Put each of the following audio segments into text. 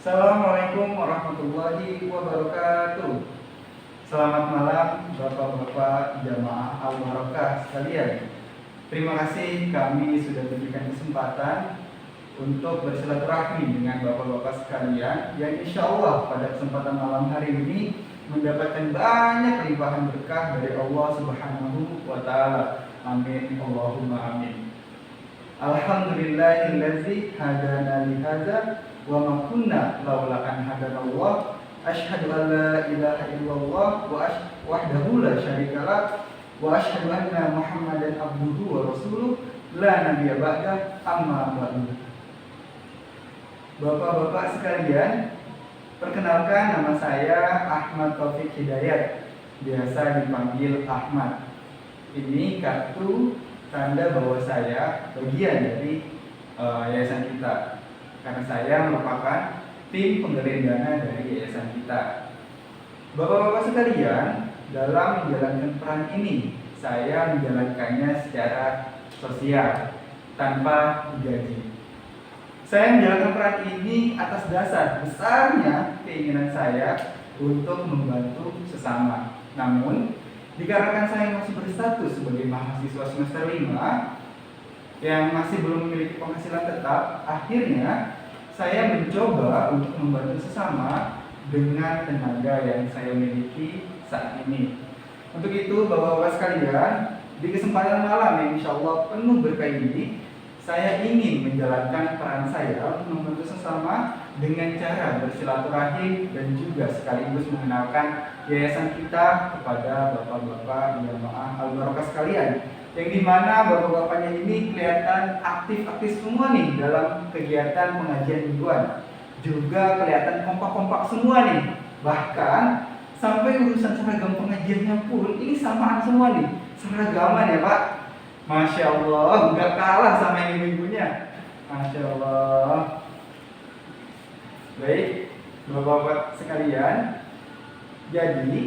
Assalamualaikum warahmatullahi wabarakatuh. Selamat malam Bapak-bapak jamaah Al-Barakah sekalian. Terima kasih kami sudah diberikan kesempatan untuk bersilaturahmi dengan Bapak-bapak sekalian yang insya Allah pada kesempatan malam hari ini mendapatkan banyak limpahan berkah dari Allah Subhanahu wa Ta'ala. Amin Allahumma amin. Alhamdulillahillazi hadana lihada wa ma kunna laula an hadanallah. Asyhadu an la ilaha illallah wahdahu la syarikalah wa asyhadu anna Muhammadan abduhu wa rasuluh la nabiyya ba'da amma ba'du. Bapak-bapak sekalian, perkenalkan nama saya Ahmad Taufik Hidayat, biasa dipanggil Ahmad. Ini kartu tanda bahwa saya bagian dari yayasan kita, karena saya merupakan tim penggalang dana dari yayasan kita. Bapak-bapak sekalian, dalam menjalankan peran ini, saya menjalankannya secara sosial tanpa digaji. Saya menjalankan peran ini atas dasar besarnya keinginan saya untuk membantu sesama. Namun dikarenakan saya masih berstatus sebagai mahasiswa semester 5 yang masih belum memiliki penghasilan tetap, akhirnya saya mencoba untuk membantu sesama dengan tenaga yang saya miliki saat ini. Untuk itu, Bapak-bapak sekalian, di kesempatan malam yang insya Allah penuh berkah ini, saya ingin menjalankan peran saya untuk membantu sesama dengan cara bersilaturahim dan juga sekaligus mengenalkan yayasan kita kepada bapak-bapak jamaah Al-Barakah sekalian, yang dimana bapak-bapaknya ini kelihatan aktif-aktif semua nih dalam kegiatan pengajian mingguan, juga kelihatan kompak-kompak semua nih, bahkan sampai urusan seragam pengajiannya pun ini samaan semua nih, seragaman ya Pak. Masya Allah, nggak kalah sama yang minggunya. Masya Allah. Baik, bapak-bapak sekalian, jadi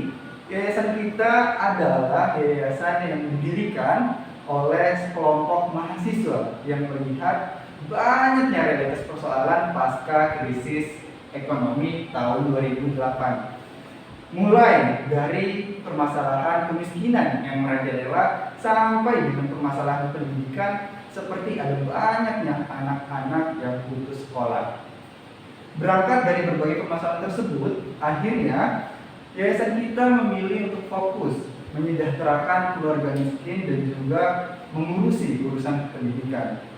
yayasan kita adalah yayasan yang didirikan oleh sekelompok mahasiswa yang melihat banyaknya realitas persoalan pasca krisis ekonomi tahun 2008. Mulai dari permasalahan kemiskinan yang merajalela sampai dengan permasalahan pendidikan, seperti ada banyaknya anak-anak yang putus sekolah. Berangkat dari berbagai permasalahan tersebut, akhirnya yayasan kita memilih untuk fokus menyejahterakan keluarga miskin dan juga mengurusi urusan pendidikan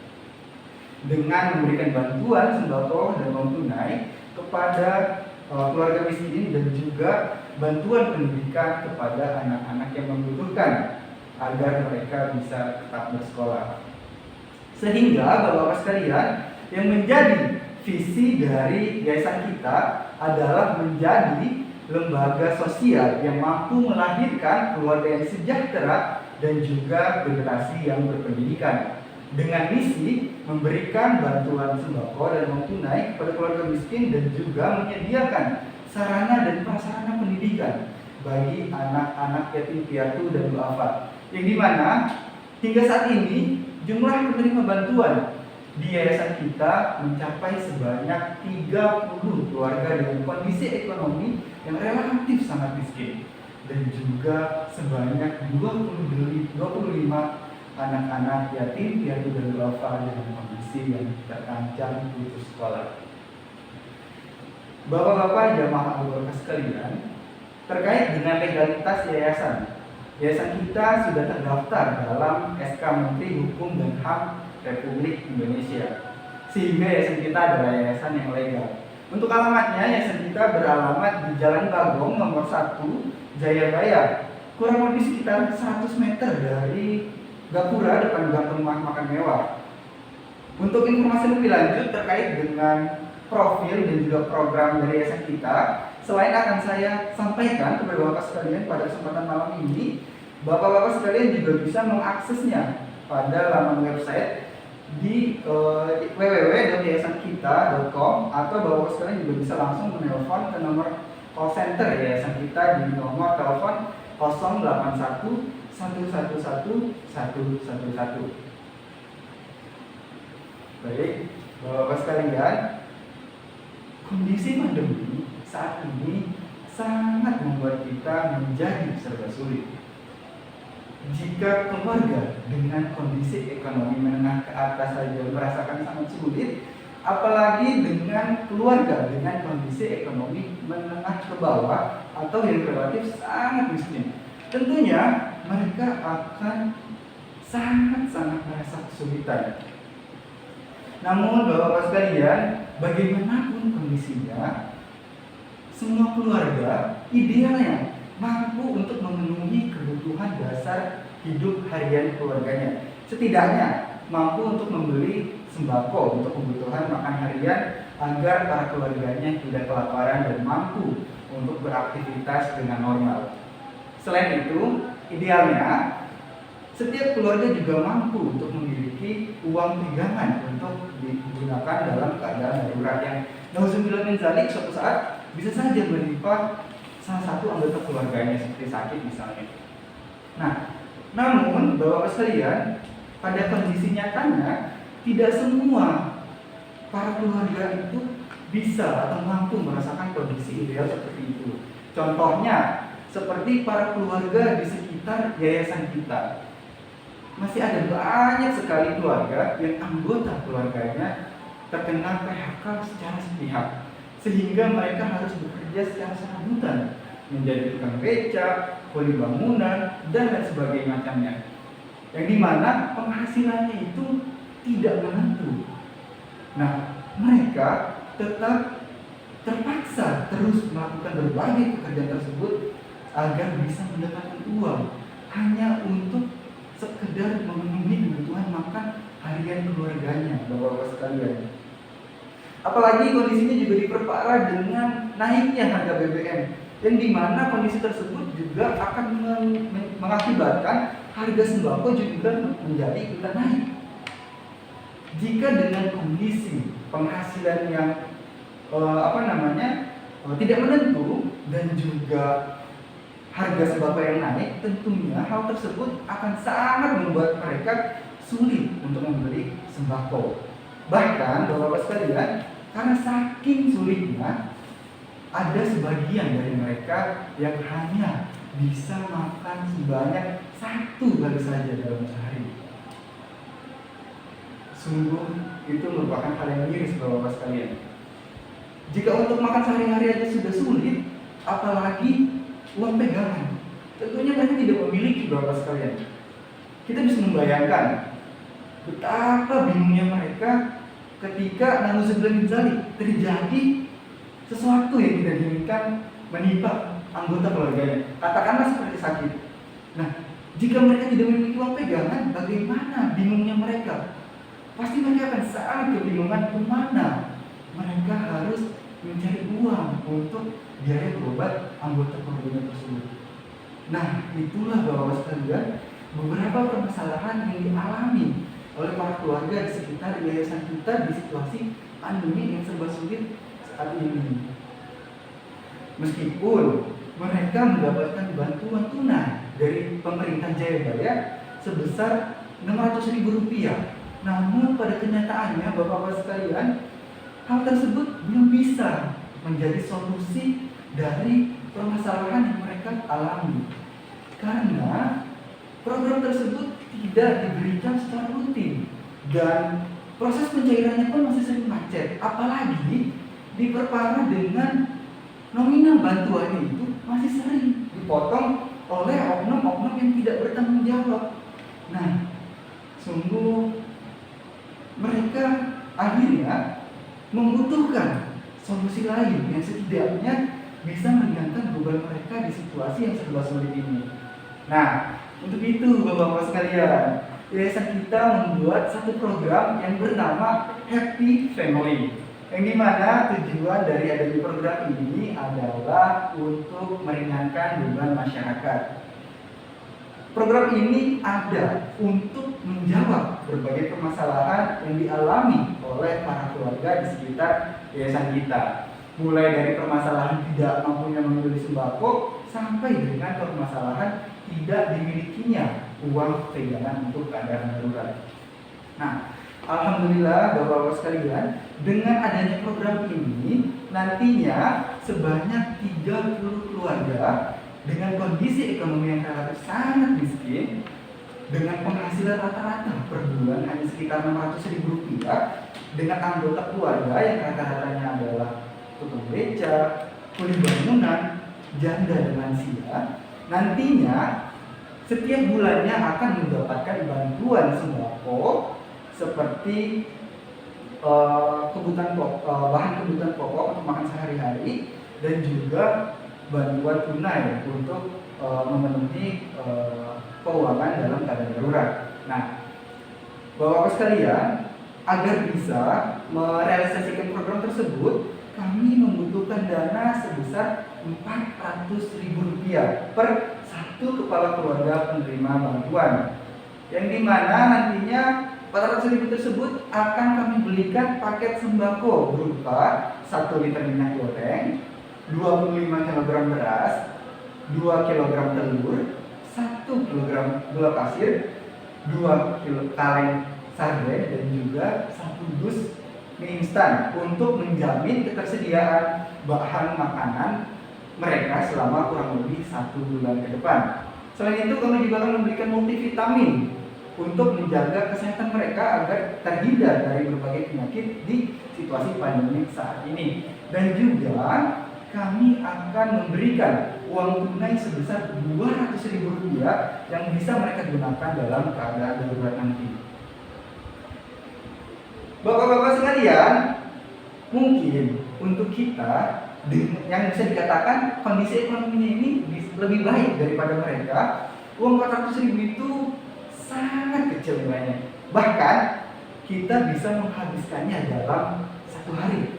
dengan memberikan bantuan sembako dan uang tunai kepada keluarga miskin dan juga bantuan pendidikan kepada anak-anak yang membutuhkan agar mereka bisa tetap bersekolah. Sehingga Bapak-bapak sekalian, yang menjadi visi dari yayasan kita adalah menjadi lembaga sosial yang mampu melahirkan keluarga yang sejahtera dan juga generasi yang berpendidikan, dengan misi memberikan bantuan sembako dan uang tunai kepada keluarga miskin dan juga menyediakan sarana dan prasarana pendidikan bagi anak-anak yatim piatu dan duafa, yang dimana hingga saat ini jumlah penerima bantuan di yayasan kita mencapai sebanyak 30 keluarga dengan kondisi ekonomi yang relatif sangat miskin, dan juga sebanyak 25 anak-anak yatim piatu dan duafa dengan kondisi yang terancam putus sekolah. Bapak-bapak jamaah Al-Barakah sekalian, terkait dengan legalitas yayasan, yayasan kita sudah terdaftar dalam SK Menteri Hukum dan HAM Republik Indonesia, sehingga yayasan kita adalah yayasan yang legal. Untuk alamatnya, yayasan kita beralamat di Jalan Bagong nomor 1 Jayabaya, kurang lebih sekitar 100 meter dari Gapura depan gang rumah makan mewah. Untuk informasi lebih lanjut terkait dengan profil dan juga program dari yayasan kita, selain akan saya sampaikan kepada bapak sekalian pada kesempatan malam ini, bapak-bapak sekalian juga bisa mengaksesnya pada laman website di www.yayasankita.com, atau bapak sekalian juga bisa langsung menelpon ke nomor call center yayasan kita di nomor telepon 081 111 111. Baik, bapak-bapak sekalian, kondisi pandemi saat ini sangat membuat kita menjadi serba sulit. Jika keluarga dengan kondisi ekonomi menengah ke atas saja merasakan sangat sulit, apalagi dengan keluarga dengan kondisi ekonomi menengah ke bawah atau yang relatif sangat miskin. Tentunya mereka akan sangat-sangat merasa kesulitan. Namun Bapak-Bapak sekalian, bagaimanapun kondisinya, semua keluarga idealnya mampu untuk memenuhi kebutuhan dasar hidup harian keluarganya. Setidaknya mampu untuk membeli sembako untuk kebutuhan makan harian agar para keluarganya tidak kelaparan dan mampu untuk beraktivitas dengan normal. Selain itu, idealnya setiap keluarga juga mampu untuk memiliki uang pegangan untuk digunakan dalam keadaan darurat yang nauzubillah min dzalik suatu saat bisa saja menimpa salah satu anggota keluarganya seperti sakit misalnya. Nah, namun Bapak sekalian, pada kondisi nyatanya tidak semua para keluarga itu bisa atau mampu merasakan kondisi ideal seperti itu. Contohnya seperti para keluarga di sekitar yayasan kita. Masih ada banyak sekali keluarga yang anggota keluarganya terkena PHK secara sepihak, sehingga mereka harus bekerja secara serabutan menjadi tukang beca, kuli bangunan, dan lain sebagainya macamnya. Yang dimana penghasilannya itu tidak menentu. Nah, mereka tetap terpaksa terus melakukan berbagai pekerjaan tersebut agar bisa mendapatkan uang hanya untuk sekedar memenuhi kebutuhan makan harian keluarganya, Bapak-Bapak sekalian. Apalagi kondisinya juga diperparah dengan naiknya harga BBM, yang dimana kondisi tersebut juga akan mengakibatkan harga sembako juga menjadi ikutan naik. Jika dengan kondisi penghasilan yang tidak menentu dan juga harga sembako yang naik, tentunya hal tersebut akan sangat membuat mereka sulit untuk membeli sembako. Bahkan Bapak-Bapak sekalian, karena saking sulitnya, ada sebagian dari mereka yang hanya bisa makan sebanyak 1 kali saja dalam sehari. Sungguh itu merupakan hal yang miris Bapak-Bapak sekalian. Jika untuk makan sehari-hari aja sudah sulit, apalagi uang pegangan. Tentunya mereka tidak memiliki Bapak sekalian. Kita bisa membayangkan betapa bingungnya mereka ketika nauzubillah min dzalik terjadi sesuatu yang tidak diinginkan menimpa anggota keluarganya. Katakanlah seperti sakit. Nah, jika mereka tidak memiliki uang pegangan, bagaimana bingungnya mereka? Pasti mereka akan sangat kebingungan kemana mereka harus mencari uang untuk biaya berobat anggota keluarga tersebut. Nah, itulah Bapak-Bapak sekalian beberapa permasalahan yang dialami oleh para keluarga di sekitar yayasan kita di situasi pandemi yang serba sulit saat ini. Meskipun mereka mendapatkan bantuan tunai dari pemerintah Jayabaya sebesar Rp600.000, namun pada kenyataannya Bapak-Bapak sekalian, hal tersebut belum bisa menjadi solusi dari permasalahan yang mereka alami, karena program tersebut tidak diberikan secara rutin dan proses pencairannya pun masih sering macet. Apalagi diperparah dengan nominal bantuannya itu masih sering dipotong oleh oknum-oknum yang tidak bertanggung jawab. Nah, sungguh mereka akhirnya membutuhkan solusi lain yang setidaknya bisa meringankan beban mereka di situasi yang serba sulit ini. Nah, untuk itu Bapak-Bapak sekalian, yayasan kita membuat satu program yang bernama Happy Family, yang dimana tujuan dari adanya program ini adalah untuk meringankan beban masyarakat. Program ini ada untuk menjawab berbagai permasalahan yang dialami oleh para keluarga di sekitar yayasan kita, mulai dari permasalahan tidak mampunya membeli sembako sampai dengan permasalahan tidak dimilikinya uang pegangan untuk keadaan darurat. Nah, Alhamdulillah Bapak-Bapak sekalian, dengan adanya program ini nantinya sebanyak 30 keluarga dengan kondisi ekonomi yang relatif sangat miskin, dengan penghasilan rata-rata per bulan hanya sekitar Rp600.000, dengan anggota keluarga yang rata-ratanya adalah tukang beca, kuli bangunan, janda dan lansia, nantinya setiap bulannya akan mendapatkan bantuan sembako seperti bahan kebutuhan pokok untuk makan sehari-hari, dan juga bantuan tunai untuk memenuhi keuangan dalam keadaan darurat. Nah, Bapak-Bapak sekalian, agar bisa merealisasikan program tersebut, kami membutuhkan dana sebesar Rp400.000 per satu kepala keluarga penerima bantuan, yang dimana nantinya Rp400.000 tersebut akan kami belikan paket sembako berupa 1 liter minyak goreng, 25 kg beras, 2 kg telur, 1 kg gula pasir, 2 kaleng sarden, dan juga 1 dus mie instan untuk menjamin ketersediaan bahan makanan mereka selama kurang lebih 1 bulan ke depan. Selain itu, kami juga akan memberikan multivitamin untuk menjaga kesehatan mereka agar terhindar dari berbagai penyakit di situasi pandemi saat ini. Dan juga kami akan memberikan uang tunai sebesar Rp200.000 yang bisa mereka gunakan dalam keadaan darurat nanti. Bapak-bapak sekalian, mungkin untuk kita yang bisa dikatakan kondisi ekonominya ini lebih baik daripada mereka, uang Rp400.000 itu sangat kecil nilainya. Bahkan kita bisa menghabiskannya dalam 1 hari.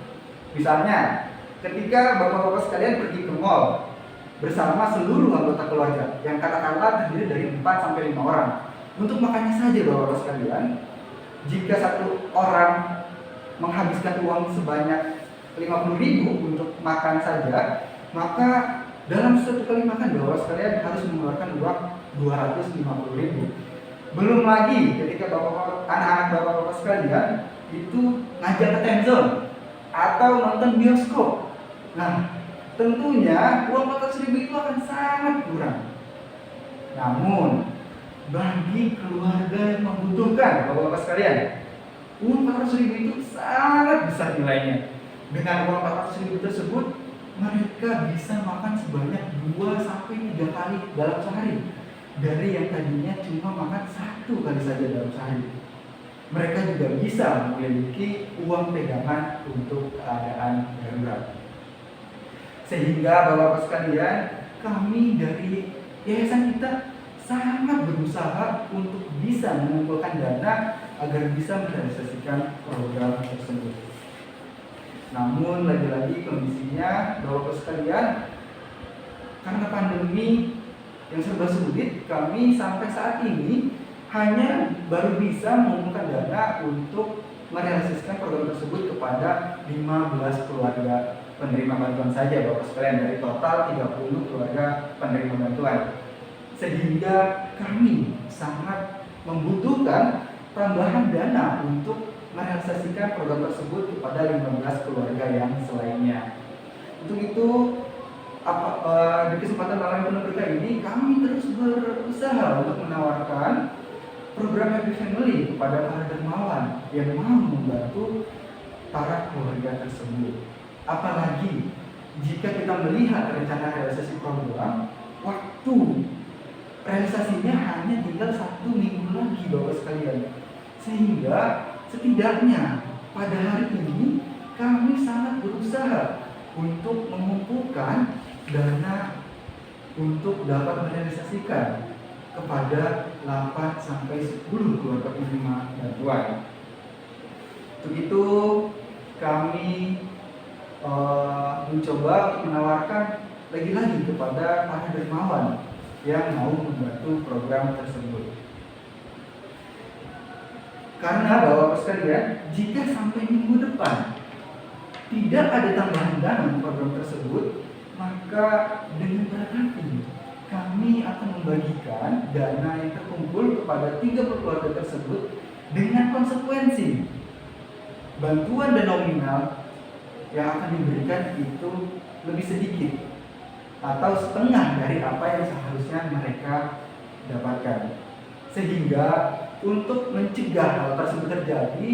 Misalnya, ketika bapak-bapak sekalian pergi ke mall bersama seluruh anggota keluarga yang katakanlah terdiri dari 4 sampai 5 orang, untuk makannya saja bapak-bapak sekalian, jika satu orang menghabiskan uang sebanyak Rp50.000 untuk makan saja, maka dalam satu kali makan bapak-bapak sekalian harus mengeluarkan uang Rp250.000. Belum lagi ketika anak-anak bapak-bapak sekalian itu ngajak ke time zone atau nonton bioskop. Nah, tentunya uang Rp400.000 itu akan sangat kurang. Namun, bagi keluarga yang membutuhkan, bapak-bapak sekalian, uang Rp400.000 itu sangat besar nilainya. Dengan uang Rp400.000 tersebut, mereka bisa makan sebanyak 2-3 kali dalam sehari, dari yang tadinya cuma makan 1 kali saja dalam sehari. Mereka juga bisa memiliki uang pegangan untuk keadaan darurat. Sehingga bapak-bapak sekalian, kami dari yayasan kita sangat berusaha untuk bisa mengumpulkan dana agar bisa merealisasikan program tersebut. Namun lagi-lagi kondisinya bapak-bapak sekalian, karena pandemi yang serba sulit, kami sampai saat ini hanya baru bisa mengumpulkan dana untuk merealisasikan program tersebut kepada 15 keluarga penerima bantuan saja bapak sekalian, dari total 30 keluarga penerima bantuan. Sehingga kami sangat membutuhkan tambahan dana untuk merealisasikan program tersebut kepada 15 keluarga yang selainnya. Untuk itu, di kesempatan malam penuh berkah ini, kami terus berusaha untuk menawarkan program Happy Family kepada para dermawan yang mau membantu para keluarga tersebut. Apalagi jika kita melihat rencana realisasi program, waktu realisasinya hanya tinggal 1 minggu lagi bapak sekalian. Sehingga setidaknya pada hari ini kami sangat berusaha untuk mengumpulkan dana untuk dapat merealisasikan kepada 8-10 keluarga penerima bantuan. Untuk itu kami mencoba menawarkan lagi-lagi kepada para dermawan yang mau membantu program tersebut. Karena bapak-bapak sekalian, jika sampai minggu depan tidak ada tambahan dana untuk program tersebut, maka dengan berat hati kami akan membagikan dana yang terkumpul kepada 30 keluarga tersebut dengan konsekuensi bantuan dan nominal yang akan diberikan itu lebih sedikit atau setengah dari apa yang seharusnya mereka dapatkan. Sehingga untuk mencegah hal tersebut terjadi,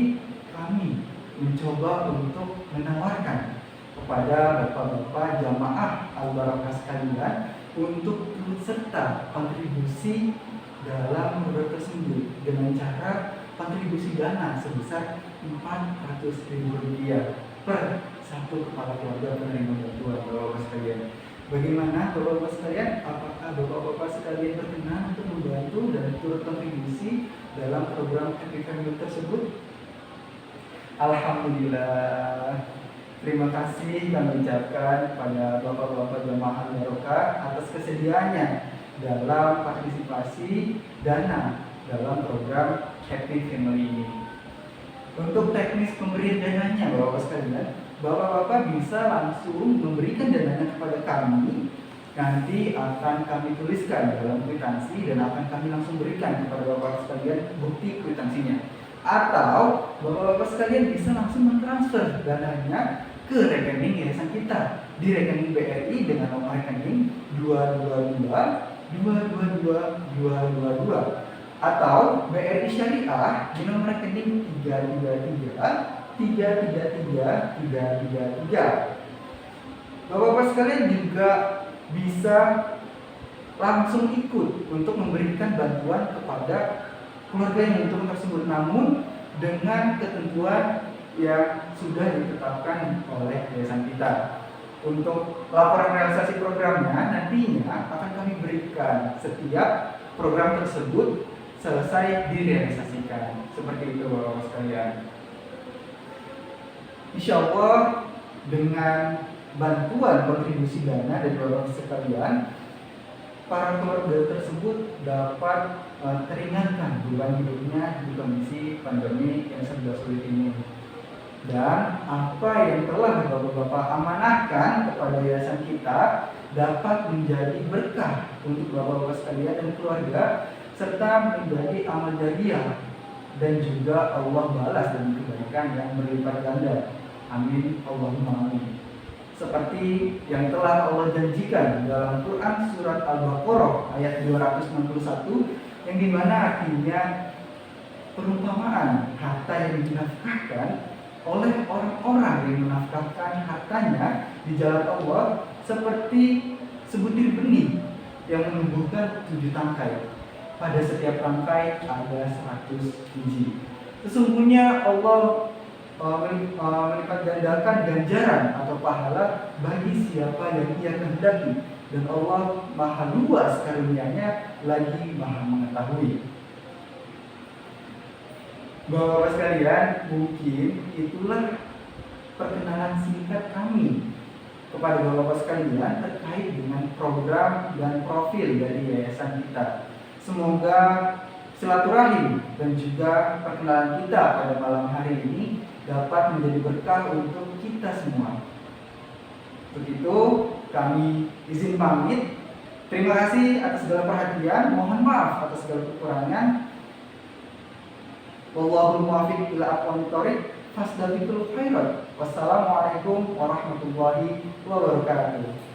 kami mencoba untuk menawarkan kepada bapak-bapak jamaah al-barakah sekalian untuk turut serta kontribusi dalam program tersebut dengan cara kontribusi dana sebesar Rp400.000 per satu kepala keluarga penerima bantuan bapak-bapak sekalian. Bagaimana bapak-bapak sekalian? Apakah bapak-bapak sekalian berkenan untuk membantu dan turut kontribusi dalam program Happy Family tersebut? Alhamdulillah. Terima kasih kami ucapkan kepada bapak-bapak jamaah barokah atas kesediaannya dalam partisipasi dana dalam program Happy Family ini. Untuk teknis pemberian dananya bapak-bapak sekalian, bapak-bapak bisa langsung memberikan dananya kepada kami. Nanti akan kami tuliskan dalam kwitansi dan akan kami langsung berikan kepada bapak-bapak sekalian bukti kwitansinya. Atau bapak-bapak sekalian bisa langsung mentransfer dananya ke rekening yayasan kita di rekening BRI dengan nomor rekening 222 atau BRI Syariah di nomor rekening 333 Bapak-bapak sekalian juga bisa langsung ikut untuk memberikan bantuan kepada keluarga yang membutuhkan tersebut, namun dengan ketentuan yang sudah ditetapkan oleh yayasan kita. Untuk laporan realisasi programnya nantinya akan kami berikan setiap program tersebut selesai direalisasikan. Seperti itu bapak-bapak sekalian. Insya Allah dengan bantuan kontribusi dana dari bapak-bapak sekalian, para keluarga tersebut dapat teringankan beban hidupnya di kondisi pandemi yang serba sulit ini. Dan apa yang telah bapak-bapak amanahkan kepada yayasan kita dapat menjadi berkah untuk bapak-bapak sekalian dan keluarga, serta menjadi amal jariah dan juga Allah balas dengan kebaikan yang berlipat ganda. Amin Allahumma amin. Seperti yang telah Allah janjikan dalam Quran surat Al-Baqarah ayat 261, yang dimana artinya perumpamaan harta yang dinafkahkan oleh orang-orang yang menafkahkan hartanya di jalan Allah seperti sebutir benih yang menumbuhkan 7 tangkai. Pada setiap tangkai ada 100 biji. Sesungguhnya Allah melipat gandakan ganjaran atau pahala bagi siapa yang Ia kehendaki, dan Allah maha luas karunia-Nya lagi maha mengetahui. Bapak-bapak sekalian, mungkin itulah perkenalan singkat kami kepada bapak-bapak sekalian terkait dengan program dan profil dari yayasan kita. Semoga silaturahim dan juga perkenalan kita pada malam hari ini dapat menjadi berkah untuk kita semua. Untuk itu kami izin pamit. Terima kasih atas segala perhatian. Mohon maaf atas segala kekurangan. Wallahul muwaffiq ila aqwamit thoriq. Fasdabiqul khairat. Wassalamualaikum warahmatullahi wabarakatuh.